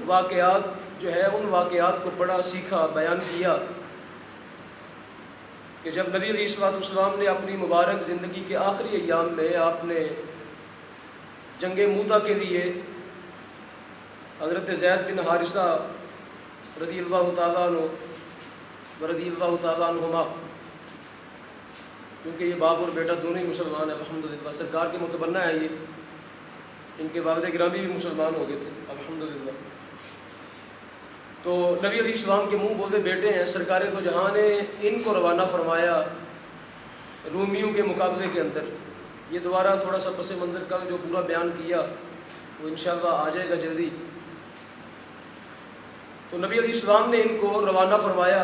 واقعات جو ہے ان واقعات کو پڑھا، سیکھا، بیان کیا کہ جب نبی علیہ السلام نے اپنی مبارک زندگی کے آخری ایام میں آپ نے جنگ موتا کے لیے حضرت زید بن حارثہ رضی اللہ تعالیٰ عنہ رضی اللہ تعالیٰ عنہما، کیونکہ یہ باپ اور بیٹا دونوں ہی مسلمان ہیں الحمدللہ، سرکار کے متبنہ ہیں، یہ ان کے والد گرامی بھی مسلمان ہو گئے تھے الحمدللہ۔ تو نبی علیہ السلام کے منہ بولے بیٹے ہیں، سرکار دو جہاں نے ان کو روانہ فرمایا رومیوں کے مقابلے کے اندر۔ یہ دوبارہ تھوڑا سا پس منظر کا جو پورا بیان کیا وہ انشاءاللہ آ جائے گا جلدی۔ تو نبی علیہ السلام نے ان کو روانہ فرمایا،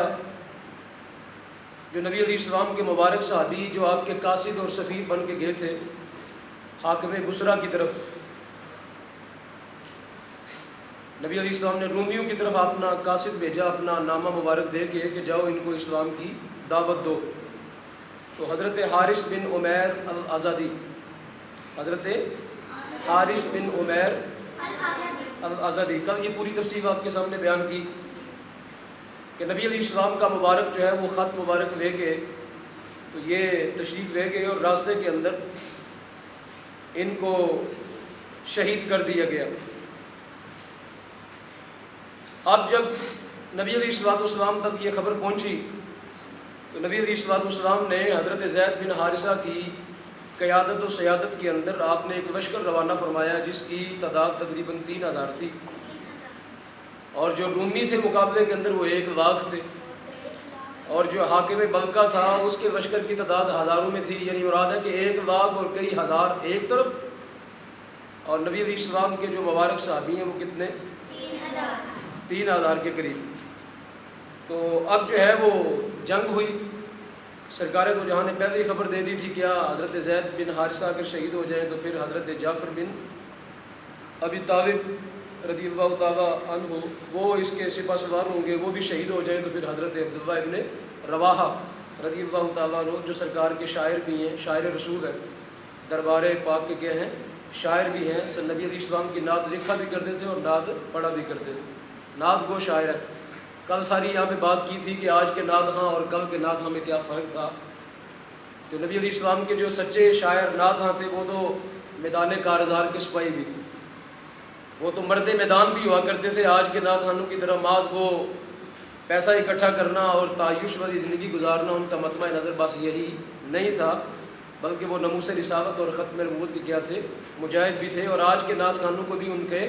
جو نبی علیہ السلام کے مبارک صحابی جو آپ کے قاصد اور سفیر بن کے گئے تھے حاکم بصرہ کی طرف۔ نبی علیہ السلام نے رومیوں کی طرف اپنا قاصد بھیجا، اپنا نامہ مبارک دے کے کہ جاؤ ان کو اسلام کی دعوت دو۔ تو حضرت حارث بن عمیر الازدی، حضرت حارث بن عمیر الازدی، کل یہ پوری تفصیل آپ کے سامنے بیان کی کہ نبی علیہ السلام کا مبارک جو ہے وہ خط مبارک لے کے تو یہ تشریف لے گئے اور راستے کے اندر ان کو شہید کر دیا گیا۔ اب جب نبی علیہ السلام تک یہ خبر پہنچی تو نبی علیہ السلام نے حضرت زید بن حارثہ کی قیادت و سیادت کے اندر آپ نے ایک لشکر روانہ فرمایا جس کی تعداد تقریباً 3000 تھی، اور جو رومی تھے مقابلے کے اندر وہ 1 لاکھ تھے، اور جو حاکم بلقا تھا اس کے لشکر کی تعداد ہزاروں میں تھی، یعنی مراد ہے کہ 1 لاکھ اور کئی ہزار ایک طرف، اور نبی علیہ السلام کے جو مبارک صحابی ہیں وہ کتنے؟ 3000 کے قریب۔ تو اب جو ہے وہ جنگ ہوئی۔ سرکار دو جہاں نے پہلے ہی خبر دے دی تھی کیا حضرت زید بن حارثہ اگر شہید ہو جائیں تو پھر حضرت جعفر بن ابی طالب رضی اللہ تعالیٰ عنہ وہ اس کے سپہ سالار ہوں گے، وہ بھی شہید ہو جائیں تو پھر حضرت عبداللہ ابن رواحہ رضی اللہ تعالیٰ عنہ جو سرکار کے شاعر بھی ہیں، شاعر رسول ہیں، دربار پاک کے گئے ہیں، شاعر بھی ہیں، نبی علیہ السلام کی نعت لکھا بھی کرتے تھے اور نعت پڑھا بھی کرتے تھے، نعت گو شاعر ہے۔ کل ساری یہاں پہ بات کی تھی کہ آج کے نعت خواں اور کل کے نعت خواں میں کیا فرق تھا۔ تو نبی علیہ السلام کے جو سچے شاعر نعت خواں تھے وہ تو میدان کارزار کے سپاہی بھی تھے، وہ تو مرد میدان بھی ہوا کرتے تھے۔ آج کے نعت خوانوں کی طرح محض وہ پیسہ اکٹھا کرنا اور تعیش والی زندگی گزارنا ان کا مطمع نظر بس یہی نہیں تھا، بلکہ وہ ناموس رسالت اور ختم نبوت کے کیا تھے؟ مجاہد بھی تھے۔ اور آج کے نعت خوانوں کو بھی ان کے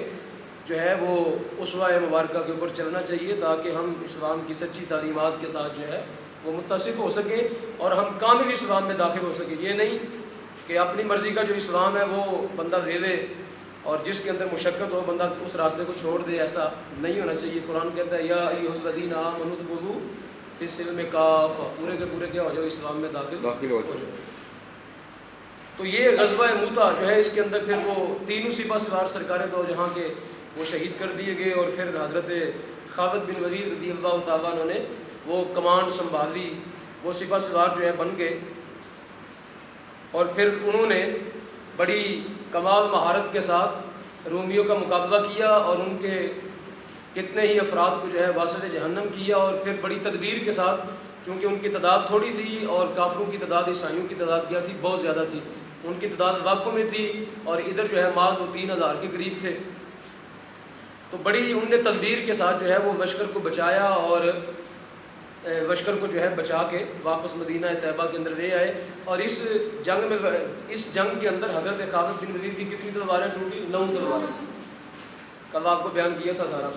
جو ہے وہ اسوہ مبارکہ کے اوپر چلنا چاہیے تاکہ ہم اسلام کی سچی تعلیمات کے ساتھ جو ہے وہ متصف ہو سکیں اور ہم کامل اسلام میں داخل ہو سکیں۔ یہ نہیں کہ اپنی مرضی کا جو اسلام ہے وہ بندہ لے لے اور جس کے اندر مشقت ہو بندہ اس راستے کو چھوڑ دے، ایسا نہیں ہونا چاہیے۔ قرآن کہتا ہے یا ایھا الذین آمنوا ادخلوا فی السلم کافہ، پورے کے پورے کیا ہو جاؤ اسلام میں داخل ہو جاؤ۔ تو یہ غزوہ موتا جو ہے اس کے اندر پھر وہ تینوں سپہ سالار سرکار دو جہاں کے وہ شہید کر دیے گئے، اور پھر حضرت خالد بن ولید رضی اللہ تعالیٰ عنہ نے وہ کمان سنبھالی، وہ سپہ سالار جو ہے بن گئے، اور پھر انہوں نے بڑی کمال مہارت کے ساتھ رومیوں کا مقابلہ کیا اور ان کے کتنے ہی افراد کو جو ہے واسط جہنم کیا، اور پھر بڑی تدبیر کے ساتھ، چونکہ ان کی تعداد تھوڑی تھی اور کافروں کی تعداد عیسائیوں کی تعداد کیا تھی؟ بہت زیادہ تھی، ان کی تعداد لاکھوں میں تھی اور ادھر جو ہے محض وہ 3000 کے قریب تھے۔ تو بڑی ان نے تدبیر کے ساتھ جو ہے وہ لشکر کو بچایا اور لشکر کو جو ہے بچا کے واپس مدینہ طیبہ کے اندر لے آئے۔ اور اس جنگ کے اندر حضرت خالد بن ولید کی کتنی تلواریں ٹوٹی؟ 9 تلواریں، کل آپ کو بیان کیا تھا سارا۔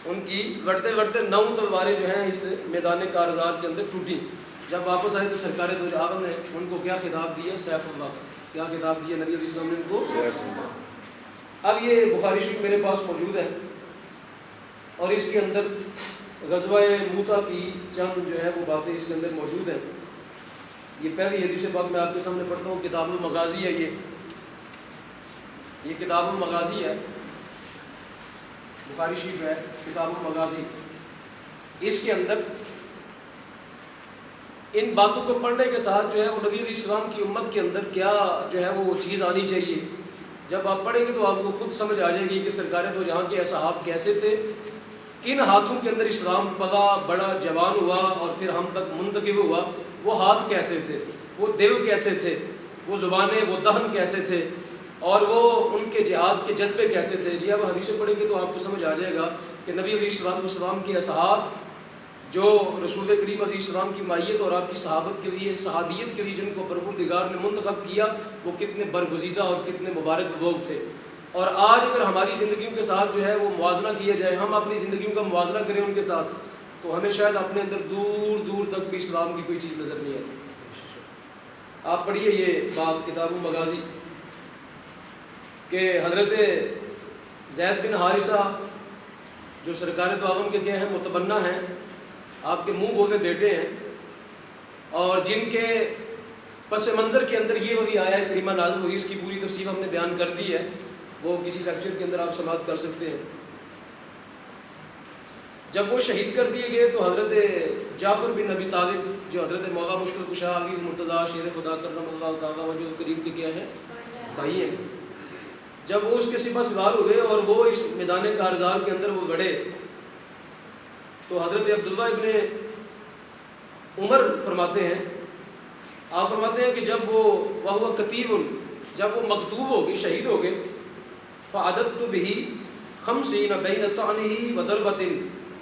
ان کی لڑتے لڑتے 9 تلواریں جو ہیں اس میدان کارزار کے اندر ٹوٹی۔ جب واپس آئے تو سرکار دو عالم نے ان کو کیا خطاب دیا؟ سیف اللہ، کیا خطاب دیا نبی علیہ السلام نے ان کو؟ اب یہ بخاری شریف میرے پاس موجود ہے اور اس کے اندر غزوہ موتا کی چند جو ہے وہ باتیں اس کے اندر موجود ہیں۔ یہ پہلی حدیث پاک میں آپ کے سامنے پڑھتا ہوں، کتاب المغازی ہے، یہ کتاب المغازی ہے، بخاری شریف ہے کتاب المغازی۔ اس کے اندر ان باتوں کو پڑھنے کے ساتھ جو ہے وہ نبی علیہ السلام کی امت کے اندر کیا جو ہے وہ چیز آنی چاہیے جب آپ پڑھیں گے تو آپ کو خود سمجھ آ جائے گی کہ سرکار دو جہاں کے اصحاب کیسے تھے، کن ہاتھوں کے اندر اسلام پلا بڑا جوان ہوا اور پھر ہم تک منتقل ہوا، وہ ہاتھ کیسے تھے، وہ دل کیسے تھے، وہ زبانیں، وہ دہن کیسے تھے، اور وہ ان کے جہاد کے جذبے کیسے تھے۔ جی آپ حدیثیں پڑھیں گے تو آپ کو سمجھ آ جائے گا کہ نبی علیہ السلام کے اصحاب جو رسول کریم علیہ السلام کی مائیت اور آپ کی صحابت کے لیے، صحابیت کے لیے جن کو پروردگار نے منتخب کیا، وہ کتنے برگزیدہ اور کتنے مبارک لوگ تھے۔ اور آج اگر ہماری زندگیوں کے ساتھ جو ہے وہ موازنہ کیا جائے، ہم اپنی زندگیوں کا موازنہ کریں ان کے ساتھ، تو ہمیں شاید اپنے اندر دور دور تک بھی اسلام کی کوئی چیز نظر نہیں آتی۔ آپ پڑھیے یہ باب کتاب المغازی کہ حضرت زید بن حارثہ جو سرکار دو عالم کے کیا ہیں، متبنہ ہیں، آپ کے منہ بولے بیٹے ہیں، اور جن کے پس منظر کے اندر یہ وہی آیا ہے کریمہ نازل ہوئی، اس کی پوری تفصیل ہم نے بیان کر دی ہے، وہ کسی لیکچر کے اندر آپ سماعت کر سکتے ہیں۔ جب وہ شہید کر دیے گئے تو حضرت جعفر بن ابی طالب جو حضرت مولا مشکل کشا علی مرتضیٰ شیر خدا کرم اللہ تعالیٰ وجہ کریم کے کیا ہیں، بھائی ہیں، جب وہ اس کے سپہ سالار ہوئے اور وہ اس میدان کارزار کے اندر وہ لڑے، تو حضرت عبداللہ ابن عمر فرماتے ہیں، آپ فرماتے ہیں کہ جب وہ کتیب، جب وہ مقتول ہو گئے، شہید ہو گئے، فعددت به 50 بین طعنه وضربۃ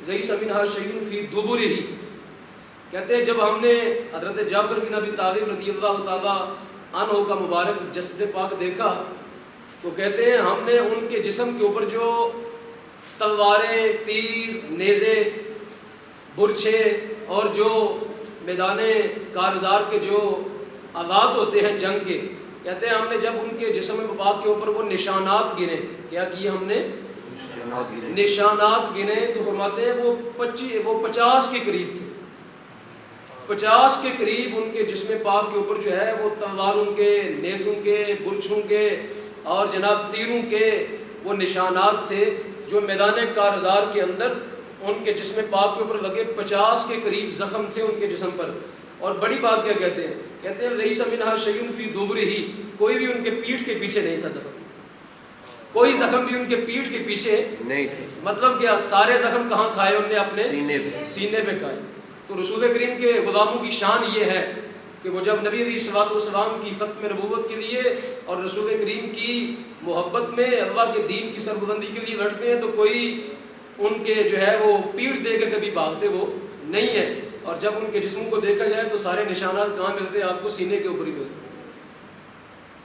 لیس منها شیء فی دبرہ، کہتے ہیں جب ہم نے حضرت جعفر بن ابی طالب رضی اللہ تعالی عنہ کا مبارک جسد پاک دیکھا، تو کہتے ہیں ہم نے ان کے جسم کے اوپر جو تلواریں، تیر، نیزے، برچھے اور جو میدان کارزار کے جو آلات ہوتے ہیں جنگ کے، کہتے ہیں ہم نے جب ان کے جسم پاک کے اوپر وہ نشانات گنے، کیا کیے ہم نے؟ نشانات گنے، تو فرماتے ہیں وہ 50 کے قریب تھے، 50 کے قریب ان کے جسم پاک کے اوپر جو ہے وہ تلواروں کے، نیزوں کے، برچھوں کے اور جناب تیروں کے وہ نشانات تھے جو میدان کارزار کے اندر ان کے جسم پاک کے اوپر لگے، 50 کے قریب زخم تھے ان کے جسم پر۔ اور بڑی بات کیا کہتے ہیں؟ کہتے ہیں لیس منہا شیء فی دبرہ، کوئی بھی ان کے پیٹھ کے پیچھے نہیں تھا زخم، کوئی زخم بھی ان کے پیٹھ کے پیچھے نہیں تھے۔ مطلب کیا؟ سارے زخم کہاں کھائے؟ انہوں نے اپنے سینے پہ کھائے۔ تو رسول کریم کے غلاموں کی شان یہ ہے کہ وہ جب نبی علیہ السلام کی ختم نبوت کے لیے اور رسول کریم کی محبت میں اللہ کے دین کی سربلندی کے لیے لڑتے ہیں، تو کوئی ان کے جو ہے وہ پیٹھ دے کے کبھی بھاگتے وہ نہیں ہے، اور جب ان کے جسموں کو دیکھا جائے تو سارے نشانات کہاں ملتے ہیں؟ آپ کو سینے کے اوپر ہی ملتے ہیں۔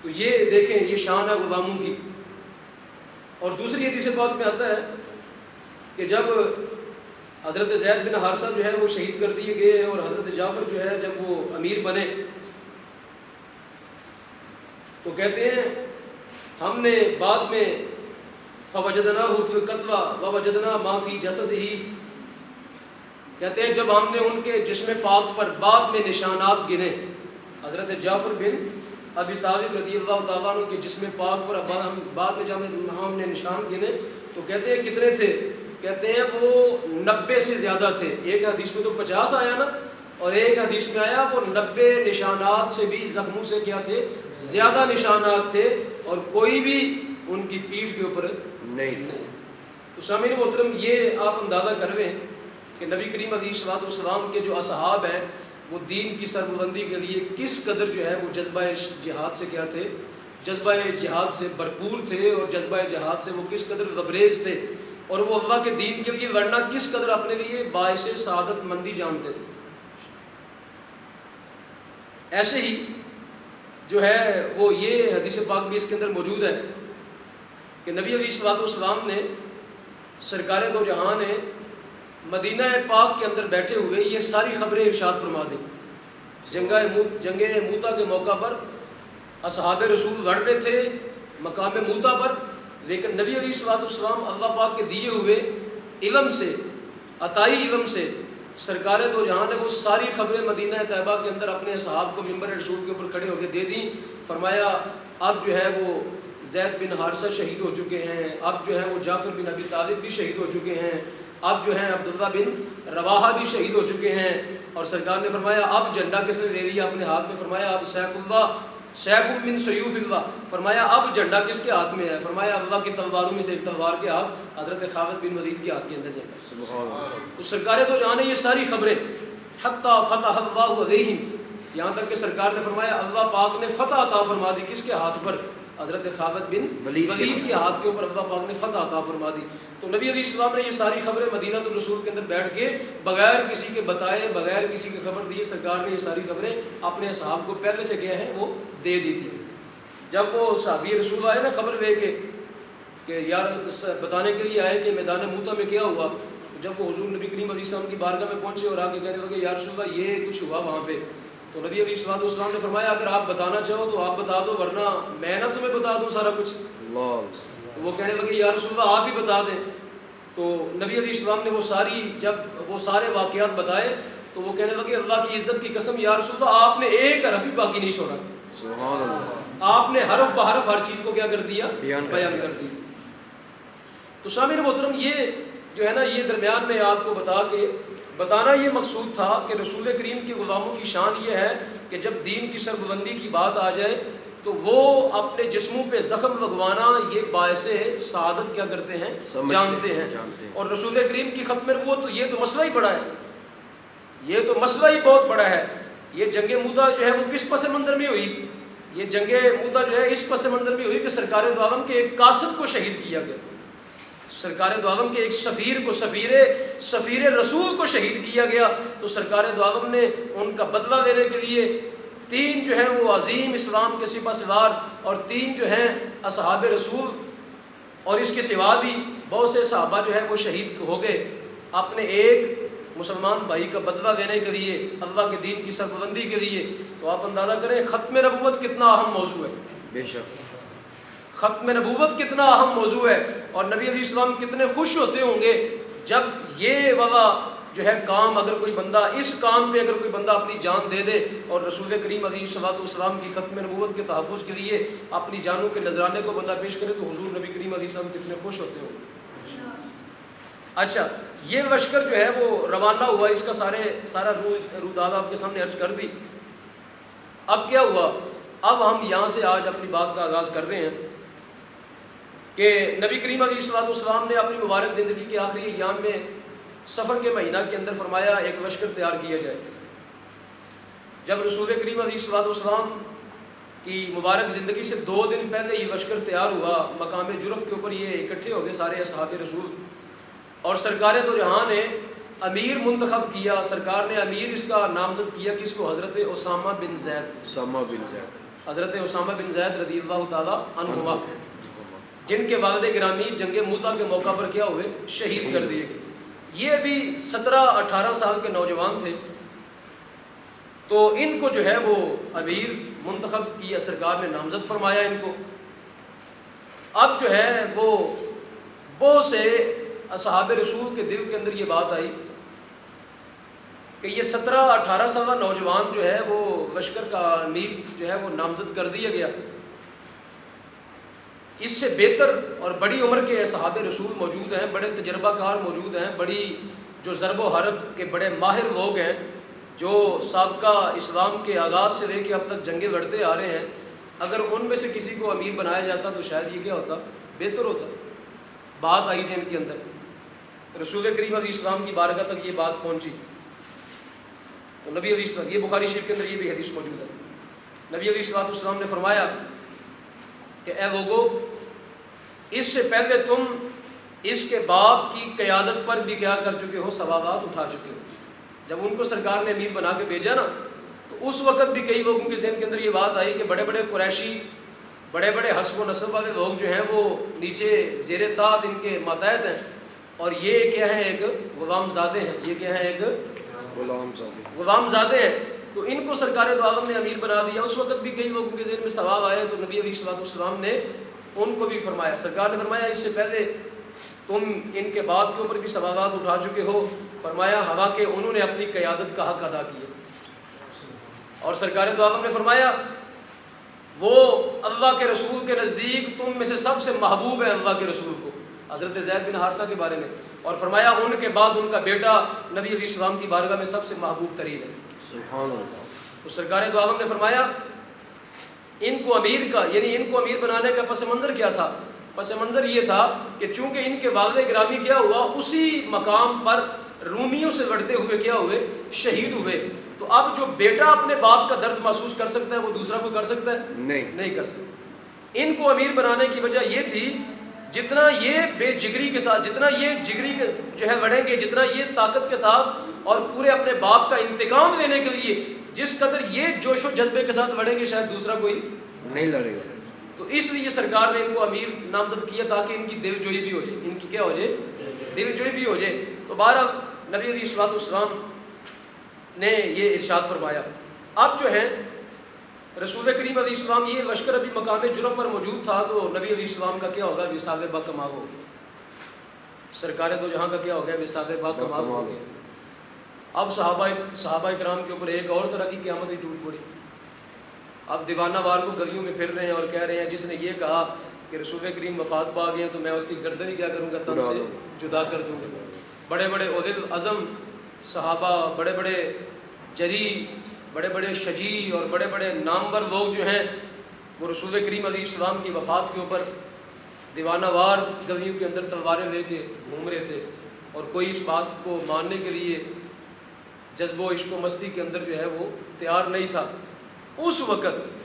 تو یہ دیکھیں، یہ شان ہے غلاموں کی۔ اور دوسری حدیث پاک میں آتا ہے کہ جب حضرت زید بن حارثہ جو ہے وہ شہید کر دیے گئے اور حضرت جعفر جو ہے جب وہ امیر بنے، تو کہتے ہیں ہم نے بعد میں فوجدناہ فی القتلی ووجدنا ما فی جسدہ، کہتے ہیں جب ہم نے ان کے جسم پاک پر بعد میں نشانات گنے، حضرت جعفر بن ابی طالب رضی اللہ تعالیٰ عنہ کے جسم پاک پر بعد میں جب ہم نے نشان گنے، تو کہتے ہیں کتنے تھے؟ کہتے ہیں وہ 90 سے زیادہ تھے۔ ایک حدیث میں تو 50 آیا نا، اور ایک حدیث میں آیا وہ 90 نشانات سے بھی، زخموں سے کیا تھے؟ زیادہ نشانات تھے، اور کوئی بھی ان کی پیٹھ کے اوپر نہیں۔ تو سامعین محترم، یہ آپ اندازہ کر لیں کہ نبی کریم علیہ السلام کے جو اصحاب ہیں وہ دین کی سربلندی کے لیے کس قدر جو ہے وہ جذبہ جہاد سے کیا تھے؟ جذبہ جہاد سے بھرپور تھے، اور جذبہ جہاد سے وہ کس قدر لبریز تھے، اور وہ اللہ کے دین کے لیے لڑنا کس قدر اپنے لیے باعث سعادت مندی جانتے تھے۔ ایسے ہی جو ہے وہ یہ حدیث پاک بھی اس کے اندر موجود ہے کہ نبی علیہ السلام نے، سرکار دو جہاں نے مدینہ پاک کے اندر بیٹھے ہوئے یہ ساری خبریں ارشاد فرما دیں۔ جنگ موتا کے موقع پر اصحاب رسول لڑ رہے تھے مقام موتا پر، لیکن نبی علیہ السلام اللہ پاک کے دیے ہوئے علم سے، عطائی علم سے، سرکار دو جہاں نے وہ ساری خبریں مدینہ طیبہ کے اندر اپنے اصحاب کو ممبر رسول کے اوپر کھڑے ہو کے دے دیں۔ فرمایا اب جو ہے وہ زید بن حارثہ شہید ہو چکے ہیں، اب جو ہے وہ جعفر بن ابی طالب بھی شہید ہو چکے ہیں، اب جو ہے عبداللہ بن رواحہ بھی شہید ہو چکے ہیں، اور سرکار نے فرمایا اب جھنڈا کس نے لے لیا اپنے ہاتھ میں؟ فرمایا اب سیف اللہ سیف من سیوف اللہ، فرمایا اب جھنڈا کس کے ہاتھ میں ہے؟ فرمایا اللہ کی تلواروں میں سے ایک تلوار کے ہاتھ حضرت خالد بن ولید کے ہاتھ کے اندر جھنڈا۔ سبحان اللہ۔ تو سرکار دو جہاں نے یہ ساری خبریں حتی فتح اللہ علیہم، یہاں تک کہ سرکار نے فرمایا اللہ پاک نے فتح عطا فرما دی، کس کے ہاتھ پر؟ حضرت خالد بن ولید کے ہاتھ کے اوپر اللہ پاک نے فتح عطا فرما دی۔ تو نبی علیہ السلام نے یہ ساری خبریں مدینہ الرسول کے اندر بیٹھ کے بغیر کسی کے بتائے، بغیر کسی کی خبر دیے، سرکار نے یہ ساری خبریں اپنے اصحاب کو پہلے سے گئے ہیں وہ دے دی تھی۔ جب وہ صحابی رسول آئے نا خبر لے کے کہ یار بتانے کے لیے آئے کہ میدان موتا میں کیا ہوا، جب وہ حضور نبی کریم علیہ السلام کی بارگاہ میں پہنچے اور آگے کہنے لگے یا رسول اللہ یہ کچھ ہوا وہاں پہ، تو نبی علیہ السلام نے فرمایا اگر آپ بتانا چاہو تو آپ بتا دو، ورنہ میں نہ تمہیں بتا دوں سارا کچھ۔ تو وہ کہنے لگے یا رسول اللہ آپ ہی بتا دیں۔ تو نبی علیہ السلام نے جب وہ سارے واقعات بتائے تو وہ کہنے لگے اللہ کی عزت کی قسم یا رسول اللہ آپ نے ایک حرف بھی باقی نہیں چھوڑا، سبحان اللہ، آپ نے حرف بحرف ہر چیز کو کیا کر دیا؟ بیان کر دی۔ تو سامعین محترم یہ جو ہے نا یہ درمیان میں آپ کو بتانا یہ مقصود تھا کہ رسول کریم کے غلاموں کی شان یہ ہے کہ جب دین کی سربلندی کی بات آ جائے تو وہ اپنے جسموں پہ زخم لگوانا یہ باعث سعادت کیا کرتے ہیں؟ جانتے ہیں۔ اور رسول کریم کی ختم نبوت تو یہ تو مسئلہ ہی بڑا ہے، یہ تو مسئلہ ہی بہت بڑا ہے۔ یہ جنگ موتا جو ہے وہ کس پس منظر میں ہوئی؟ یہ جنگ موتا جو ہے اس پس منظر میں ہوئی کہ سرکار دو عالم کے ایک قاصد کو شہید کیا گیا، سرکار دو عالم کے ایک سفیر کو سفیر رسول کو شہید کیا گیا۔ تو سرکار دو عالم نے ان کا بدلہ لینے کے لیے 3 جو ہیں وہ عظیم اسلام کے سپہ سالار اور 3 جو ہیں اصحاب رسول اور اس کے سوا بھی بہت سے صحابہ جو ہے وہ شہید ہو گئے اپنے ایک مسلمان بھائی کا بدلہ لینے کے لیے، اللہ کے دین کی سربلندی کے لیے۔ تو آپ اندازہ کریں ختم نبوت کتنا اہم موضوع ہے، بے شک ختم نبوت کتنا اہم موضوع ہے، اور نبی علیہ السلام کتنے خوش ہوتے ہوں گے جب یہ والا جو ہے کام اگر کوئی بندہ اس کام پہ اگر کوئی بندہ اپنی جان دے دے اور رسول کریم علیہ الصلوۃ والسلام کی ختم نبوت کے تحفظ کے لیے اپنی جانوں کے نذرانے کو بندہ پیش کرے تو حضور نبی کریم علیہ السلام کتنے خوش ہوتے ہوں گے۔ اچھا یہ لشکر جو ہے وہ روانہ ہوا، اس کا سارا روداد آپ کے سامنے عرض کر دی۔ اب کیا ہوا؟ اب ہم یہاں سے آج اپنی بات کا آغاز کر رہے ہیں کہ نبی کریم علیہ الصلوۃ والسلام نے اپنی مبارک زندگی کے آخری ایام میں سفر کے مہینہ کے اندر فرمایا ایک لشکر تیار کیا جائے۔ جب رسول کریم علیہ الصلوۃ والسلام کی مبارک زندگی سے 2 دن پہلے یہ لشکر تیار ہوا، مقام جرف کے اوپر یہ اکٹھے ہو گئے سارے اصحاب رسول، اور سرکار دو جہاں نے امیر منتخب کیا۔ سرکار نے امیر اس کا نامزد کیا کس کو؟ حضرت اسامہ بن زید، حضرت اسامہ بن زید رضی اللہ تعالی عنہما، جن کے والد گرامی جنگ موتا کے موقع پر کیا ہوئے؟ شہید کر دیے گئے۔ یہ بھی 17-18 سال کے نوجوان تھے، تو ان کو جو ہے وہ امیر منتخب کیا، سرکار نے نامزد فرمایا ان کو۔ اب جو ہے وہ بہت سے اصحاب رسول کے دل کے اندر یہ بات آئی کہ یہ 17-18 سالہ نوجوان جو ہے وہ لشکر کا امیر جو ہے وہ نامزد کر دیا گیا، اس سے بہتر اور بڑی عمر کے اصحاب رسول موجود ہیں، بڑے تجربہ کار موجود ہیں، بڑی جو ضرب و حرب کے بڑے ماہر لوگ ہیں، جو سابقہ اسلام کے آغاز سے لے کے اب تک جنگیں لڑتے آ رہے ہیں۔ اگر ان میں سے کسی کو امیر بنایا جاتا تو شاید یہ کیا ہوتا؟ بہتر ہوتا۔ بات آئی ذہن کے اندر، رسول کریم علیہ السلام کی بارگاہ تک یہ بات پہنچی تو نبی علیہ السلام، یہ بخاری شریف کے اندر یہ بھی حدیث موجود ہے، نبی علیہ السلام نے فرمایا کہ اے لوگو، اس سے پہلے تم اس کے باپ کی قیادت پر بھی کیا کر چکے ہو؟ سوالات اٹھا چکے ہو۔ جب ان کو سرکار نے امیر بنا کے بھیجا نا تو اس وقت بھی کئی لوگوں کے ذہن کے اندر یہ بات آئی کہ بڑے بڑے قریشی، بڑے بڑے حسب و نسب والے لوگ جو ہیں وہ نیچے زیر طاعت ان کے ماتحت ہیں، اور یہ کیا ہے؟ ایک غلام زادے ہیں، یہ کیا ہے؟ ایک غلام زادے ہیں، تو ان کو سرکار دو عالم نے امیر بنا دیا۔ اس وقت بھی کئی لوگوں کے ذہن میں سوال آئے تو نبی علیہ الصلوۃ والسلام نے ان کو بھی فرمایا، سرکار نے فرمایا اس سے پہلے تم ان کے باپ کے اوپر بھی سوالات اٹھا چکے ہو، فرمایا حالانکہ انہوں نے اپنی قیادت کا حق ادا کیا، اور سرکار دو عالم نے فرمایا وہ اللہ کے رسول کے نزدیک تم میں سے سب سے محبوب ہے اللہ کے رسول کو، حضرت زید بن حارثہ کے بارے میں، اور فرمایا ان کے بعد ان کا بیٹا نبی علیہ السلام کی بارگاہ میں سب سے محبوب ترین ہے، سبحان اللہ۔ تو سرکار دو عالم نے فرمایا ان کو امیر کا یعنی ان کو امیر بنانے کا پس منظر کیا تھا؟ پس منظر یہ تھا کہ چونکہ ان کے والد گرامی کیا ہوا اسی مقام پر رومیوں سے لڑتے ہوئے کیا ہوئے شہید ہوئے، تو اب جو بیٹا اپنے باپ کا درد محسوس کر سکتا ہے وہ دوسرا کوئی کر سکتا ہے؟ نہیں کر سکتا۔ ان کو امیر بنانے کی وجہ یہ تھی جتنا یہ بے جگری کے ساتھ، جتنا یہ جگری جو ہے لڑیں گے، جتنا یہ طاقت کے ساتھ اور پورے اپنے باپ کا انتقام لینے کے لیے جس قدر یہ جوش و جذبے کے ساتھ لڑیں گے شاید دوسرا کوئی نہیں لڑے گا۔ تو اس لیے سرکار نے ان کو امیر نامزد کیا تاکہ ان کی دل جوئی بھی ہو جائے، ان کی کیا ہو جائے؟ دل جوئی بھی ہو جائے۔ تو بہرحال نبی علیہ الصلوۃ والسلام نے یہ ارشاد فرمایا۔ اب جو ہے رسول کریم علیہ السلام، یہ لشکر ابھی مقام جرف پر موجود تھا، تو نبی علیہ السلام کا کیا ہوگا؟ وصال با کمال ہو گیا، سرکار دو جہاں کا کیا ہو گیا؟ وصال با کمال ہو گیا۔ اب صحابہ کرام کے اوپر ایک اور طرح کی قیامت ہی ٹوٹ پڑی۔ اب دیوانہ وار کو گلیوں میں پھر رہے ہیں اور کہہ رہے ہیں جس نے یہ کہا کہ رسول کریم وفات پا گئے تو میں اس کی گردن ہی کیا کروں گا؟ تن سے جدا کر دوں گا۔ بڑے بڑے اولو العزم صحابہ، بڑے بڑے جری، بڑے بڑے شجیع اور بڑے بڑے نامور لوگ جو ہیں وہ رسول کریم علیہ السلام کی وفات کے اوپر دیوانہ وار گلیوں کے اندر تلواریں لے کے گھوم رہے تھے، اور کوئی اس بات کو ماننے کے لیے جذب و عشق و مستی کے اندر جو ہے وہ تیار نہیں تھا۔ اس وقت